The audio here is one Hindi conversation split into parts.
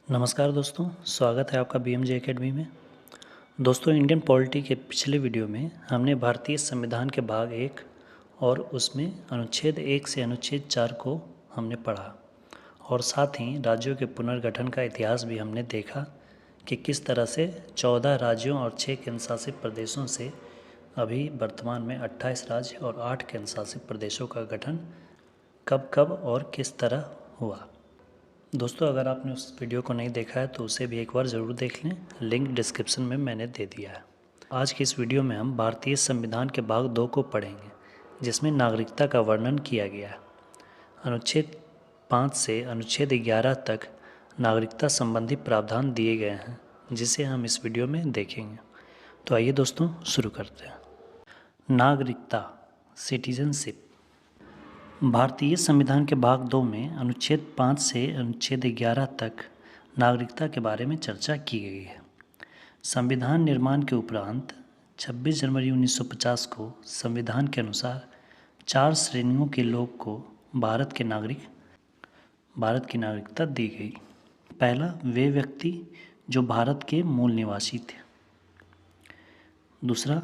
नमस्कार दोस्तों, स्वागत है आपका BMJ एकेडमी में। दोस्तों, इंडियन पॉलिटी के पिछले वीडियो में हमने भारतीय संविधान के भाग 1 और उसमें अनुच्छेद 1 से अनुच्छेद 4 को हमने पढ़ा और साथ ही राज्यों के पुनर्गठन का इतिहास भी हमने देखा कि किस तरह से 14 राज्यों और 6 केंद्र शासित प्रदेशों से अभी वर्तमान में 28 राज्य और 8 केंद्र शासित प्रदेशों का गठन कब कब और किस तरह हुआ। दोस्तों, अगर आपने उस वीडियो को नहीं देखा है तो उसे भी एक बार ज़रूर देख लें, लिंक डिस्क्रिप्शन में मैंने दे दिया है। आज की इस वीडियो में हम भारतीय संविधान के भाग 2 को पढ़ेंगे, जिसमें नागरिकता का वर्णन किया गया है। अनुच्छेद 5 से अनुच्छेद 11 तक नागरिकता संबंधी प्रावधान दिए गए हैं, जिसे हम इस वीडियो में देखेंगे। तो आइए दोस्तों, शुरू करते हैं। नागरिकता, सिटीजनशिप। भारतीय संविधान के भाग 2 में अनुच्छेद 5 से अनुच्छेद 11 तक नागरिकता के बारे में चर्चा की गई है। संविधान निर्माण के उपरांत 26 जनवरी 1950 को संविधान के अनुसार 4 श्रेणियों के लोग को भारत की नागरिकता दी गई। पहला, वे व्यक्ति जो भारत के मूल निवासी थे। दूसरा,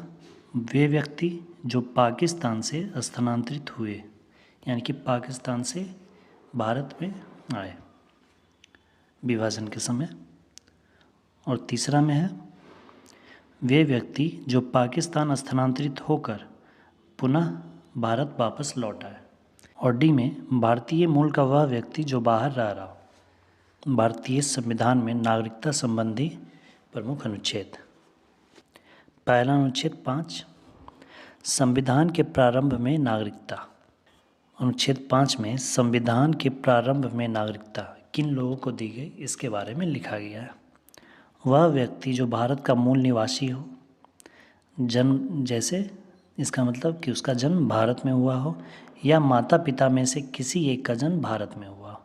वे व्यक्ति जो पाकिस्तान से स्थानांतरित हुए, यानी कि पाकिस्तान से भारत में आए विभाजन के समय। और तीसरा में है, वे व्यक्ति जो पाकिस्तान स्थानांतरित होकर पुनः भारत वापस लौट आए। और डी में, भारतीय मूल का वह व्यक्ति जो बाहर रह रहा हो। भारतीय संविधान में नागरिकता संबंधी प्रमुख अनुच्छेद। पहला अनुच्छेद 5, संविधान के प्रारंभ में नागरिकता। अनुच्छेद 5 में संविधान के प्रारंभ में नागरिकता किन लोगों को दी गई, इसके बारे में लिखा गया है। वह व्यक्ति जो भारत का मूल निवासी हो, जन्म, जैसे इसका मतलब कि उसका जन्म भारत में हुआ हो, या माता पिता में से किसी एक का जन्म भारत में हुआ हो,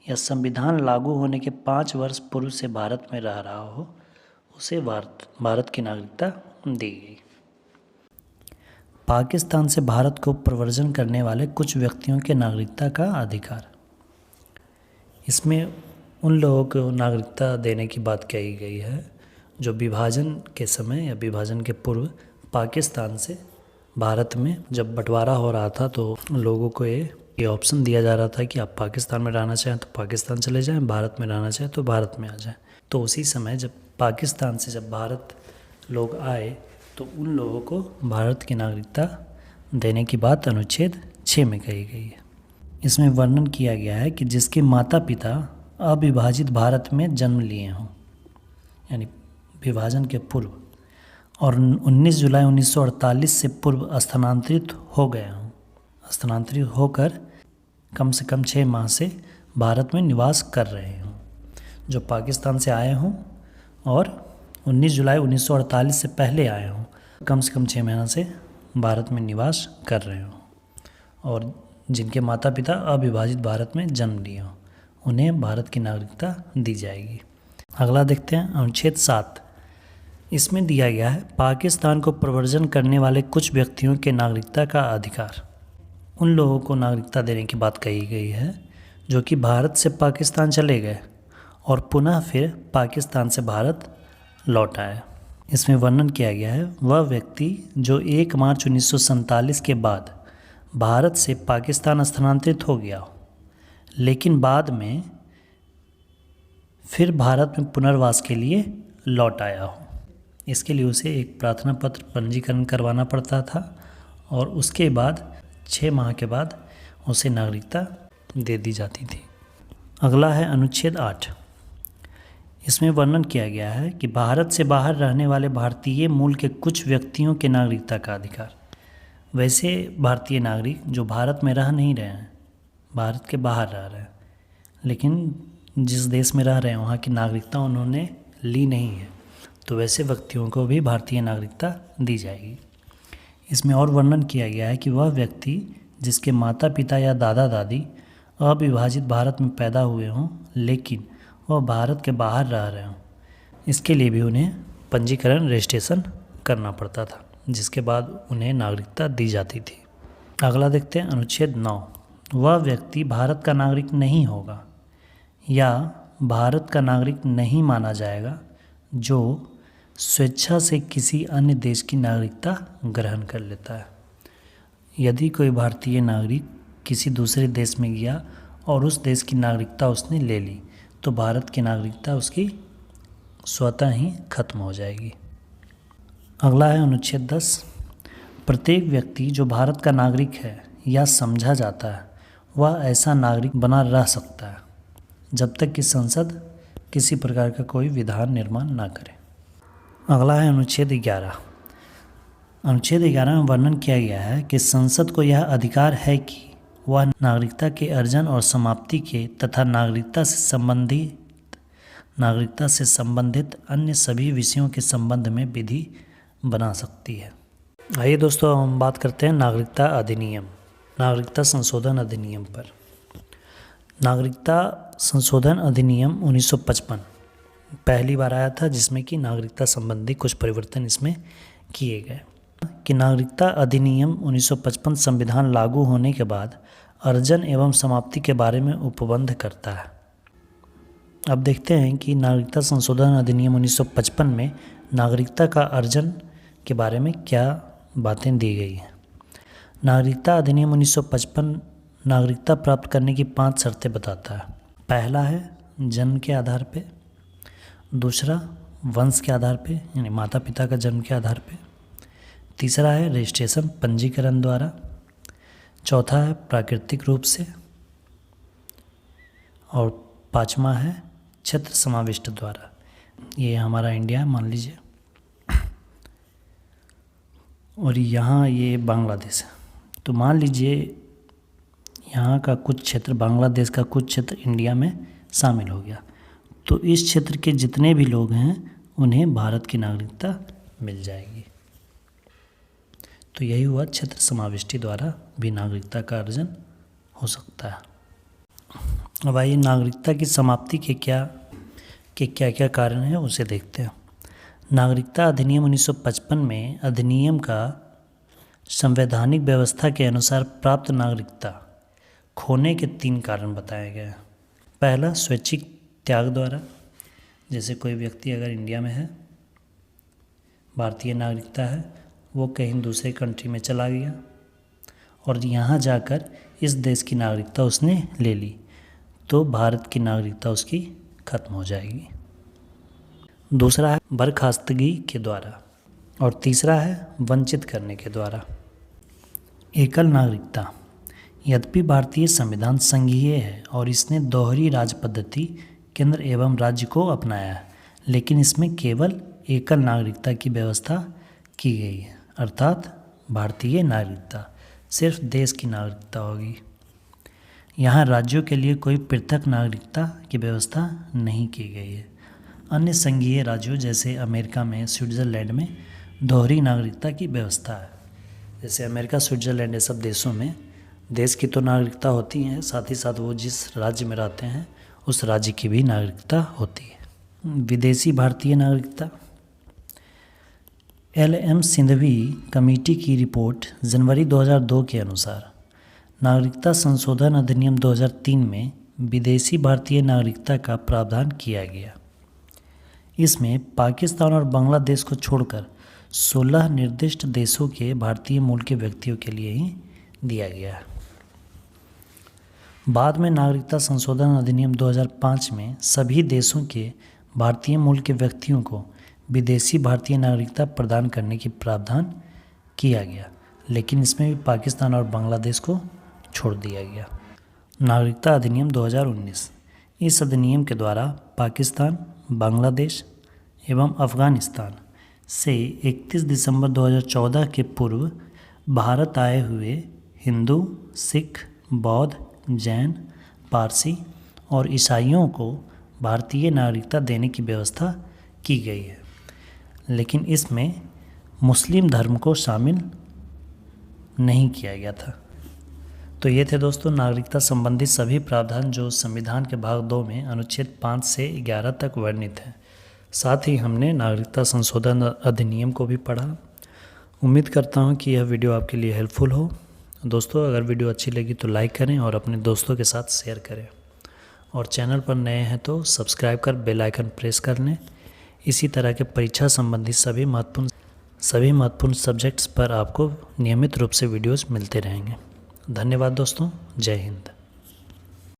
या संविधान लागू होने के 5 वर्ष पूर्व से भारत में रह रहा हो, उसे भारत की नागरिकता दी गई। पाकिस्तान से भारत को प्रव्रजन करने वाले कुछ व्यक्तियों के नागरिकता का अधिकार। इसमें उन लोगों को नागरिकता देने की बात कही गई है जो विभाजन के समय या विभाजन के पूर्व पाकिस्तान से भारत में जब बंटवारा हो रहा था तो लोगों को ये ऑप्शन दिया जा रहा था कि आप पाकिस्तान में रहना चाहें तो पाकिस्तान चले जाएं, भारत में रहना चाहें तो भारत में आ जाएं। तो उसी समय जब पाकिस्तान से जब भारत लोग आए तो उन लोगों को भारत की नागरिकता देने की बात अनुच्छेद 6 में कही गई है। इसमें वर्णन किया गया है कि जिसके माता पिता अविभाजित भारत में जन्म लिए हों, यानी विभाजन के पूर्व, और 19 जुलाई 1948 से पूर्व स्थानांतरित हो गए हों, स्थानांतरित होकर कम से कम 6 माह से भारत में निवास कर रहे हों, जो पाकिस्तान से आए हों और 19 जुलाई 1948 से पहले आए हों, कम से कम 6 महीना से भारत में निवास कर रहे हों, और जिनके माता पिता अविभाजित भारत में जन्म लिए हों, उन्हें भारत की नागरिकता दी जाएगी। अगला देखते हैं, अनुच्छेद 7। इसमें दिया गया है, पाकिस्तान को प्रव्रजन करने वाले कुछ व्यक्तियों के नागरिकता का अधिकार। उन लोगों को नागरिकता देने की बात कही गई है जो कि भारत से पाकिस्तान चले गए और पुनः फिर पाकिस्तान से भारत लौट आए। इसमें वर्णन किया गया है, वह व्यक्ति जो 1 मार्च 1947 के बाद भारत से पाकिस्तान स्थानांतरित हो गया हो, लेकिन बाद में फिर भारत में पुनर्वास के लिए लौट आया हो। इसके लिए उसे एक प्रार्थना पत्र पंजीकरण करवाना पड़ता था और उसके बाद 6 माह के बाद उसे नागरिकता दे दी जाती थी। अगला है अनुच्छेद 8। इसमें वर्णन किया गया है कि भारत से बाहर रहने वाले भारतीय मूल के कुछ व्यक्तियों के नागरिकता का अधिकार। वैसे भारतीय नागरिक जो भारत में रह नहीं रहे हैं, भारत के बाहर रह रहे हैं, लेकिन जिस देश में रह रहे हैं वहाँ की नागरिकता उन्होंने ली नहीं है, तो वैसे व्यक्तियों को भी भारतीय नागरिकता दी जाएगी। इसमें और वर्णन किया गया है कि वह व्यक्ति जिसके माता पिता या दादा दादी अविभाजित भारत में पैदा हुए हों, लेकिन वह भारत के बाहर रह रहे हों, इसके लिए भी उन्हें पंजीकरण रजिस्ट्रेशन करना पड़ता था, जिसके बाद उन्हें नागरिकता दी जाती थी। अगला देखते हैं, अनुच्छेद 9। वह व्यक्ति भारत का नागरिक नहीं होगा या भारत का नागरिक नहीं माना जाएगा जो स्वेच्छा से किसी अन्य देश की नागरिकता ग्रहण कर लेता है। यदि कोई भारतीय नागरिक किसी दूसरे देश में गया और उस देश की नागरिकता उसने ले ली तो भारत की नागरिकता उसकी स्वतः ही खत्म हो जाएगी। अगला है अनुच्छेद 10। प्रत्येक व्यक्ति जो भारत का नागरिक है या समझा जाता है वह ऐसा नागरिक बना रह सकता है जब तक कि संसद किसी प्रकार का कोई विधान निर्माण ना करे। अगला है अनुच्छेद 11। अनुच्छेद 11 में वर्णन किया गया है कि संसद को यह अधिकार है कि वह नागरिकता के अर्जन और समाप्ति के तथा नागरिकता से संबंधित अन्य सभी विषयों के संबंध में विधि बना सकती है। आइए दोस्तों, हम बात करते हैं नागरिकता अधिनियम, नागरिकता संशोधन अधिनियम पर। नागरिकता संशोधन अधिनियम 1955 पहली बार आया था, जिसमें कि नागरिकता संबंधी कुछ परिवर्तन इसमें किए गए। कि नागरिकता अधिनियम 1955 संविधान लागू होने के बाद अर्जन एवं समाप्ति के बारे में उपबंध करता है। अब देखते हैं कि नागरिकता संशोधन अधिनियम 1955 में नागरिकता का अर्जन के बारे में क्या बातें दी गई हैं। नागरिकता अधिनियम 1955 नागरिकता प्राप्त करने की 5 शर्तें बताता है। पहला है जन्म के आधार पे, दूसरा वंश के आधार पे यानी माता पिता का जन्म के आधार पे, तीसरा है रजिस्ट्रेशन पंजीकरण द्वारा, चौथा है प्राकृतिक रूप से, और पांचवा है क्षेत्र समाविष्ट द्वारा। ये हमारा इंडिया है मान लीजिए, और यहाँ ये बांग्लादेश है। तो मान लीजिए यहाँ का कुछ क्षेत्र, बांग्लादेश का कुछ क्षेत्र इंडिया में शामिल हो गया, तो इस क्षेत्र के जितने भी लोग हैं उन्हें भारत की नागरिकता मिल जाएगी। तो यही हुआ क्षेत्र समाविष्टि द्वारा भी नागरिकता का अर्जन हो सकता है। अब आइए नागरिकता की समाप्ति के क्या क्या कारण हैं उसे देखते हैं। नागरिकता अधिनियम 1955 में अधिनियम का संवैधानिक व्यवस्था के अनुसार प्राप्त नागरिकता खोने के 3 कारण बताए गए हैं। पहला स्वैच्छिक त्याग द्वारा, जैसे कोई व्यक्ति अगर इंडिया में है, भारतीय नागरिकता है, वो कहीं दूसरे कंट्री में चला गया और यहाँ जाकर इस देश की नागरिकता उसने ले ली तो भारत की नागरिकता उसकी खत्म हो जाएगी। दूसरा है बर्खास्तगी के द्वारा, और तीसरा है वंचित करने के द्वारा। एकल नागरिकता। यद्यपि भारतीय संविधान संघीय है और इसने दोहरी राज पद्धति केंद्र एवं राज्य को अपनाया है, लेकिन इसमें केवल एकल नागरिकता की व्यवस्था की गई है, अर्थात भारतीय नागरिकता सिर्फ देश की नागरिकता होगी। यहाँ राज्यों के लिए कोई पृथक नागरिकता की व्यवस्था नहीं की गई है। अन्य संघीय राज्यों जैसे अमेरिका में, स्विट्ज़रलैंड में दोहरी नागरिकता की व्यवस्था है। जैसे अमेरिका, स्विट्ज़रलैंड ये सब देशों में देश की तो नागरिकता होती है, साथ ही साथ वो जिस राज्य में रहते हैं उस राज्य की भी नागरिकता होती है। विदेशी भारतीय नागरिकता। LM सिंघवी कमेटी की रिपोर्ट जनवरी 2002 के अनुसार नागरिकता संशोधन अधिनियम 2003 में विदेशी भारतीय नागरिकता का प्रावधान किया गया। इसमें पाकिस्तान और बांग्लादेश को छोड़कर 16 निर्दिष्ट देशों के भारतीय मूल के व्यक्तियों के लिए ही दिया गया है। बाद में नागरिकता संशोधन अधिनियम 2005 में सभी देशों के भारतीय मूल के व्यक्तियों को विदेशी भारतीय नागरिकता प्रदान करने की प्रावधान किया गया, लेकिन इसमें भी पाकिस्तान और बांग्लादेश को छोड़ दिया गया। नागरिकता अधिनियम 2019। इस अधिनियम के द्वारा पाकिस्तान, बांग्लादेश एवं अफ़गानिस्तान से 31 दिसंबर 2014 के पूर्व भारत आए हुए हिंदू, सिख, बौद्ध, जैन, पारसी और ईसाइयों को भारतीय नागरिकता देने की व्यवस्था की गई है, लेकिन इसमें मुस्लिम धर्म को शामिल नहीं किया गया था। तो ये थे दोस्तों नागरिकता संबंधी सभी प्रावधान जो संविधान के भाग 2 में अनुच्छेद 5 से 11 तक वर्णित हैं। साथ ही हमने नागरिकता संशोधन अधिनियम को भी पढ़ा। उम्मीद करता हूँ कि यह वीडियो आपके लिए हेल्पफुल हो। दोस्तों, अगर वीडियो अच्छी लगी तो लाइक करें और अपने दोस्तों के साथ शेयर करें। और चैनल पर नए हैं तो सब्सक्राइब कर बेल आइकन प्रेस कर लें। इसी तरह के परीक्षा संबंधित सभी महत्वपूर्ण सब्जेक्ट्स पर आपको नियमित रूप से वीडियोस मिलते रहेंगे। धन्यवाद दोस्तों, जय हिंद।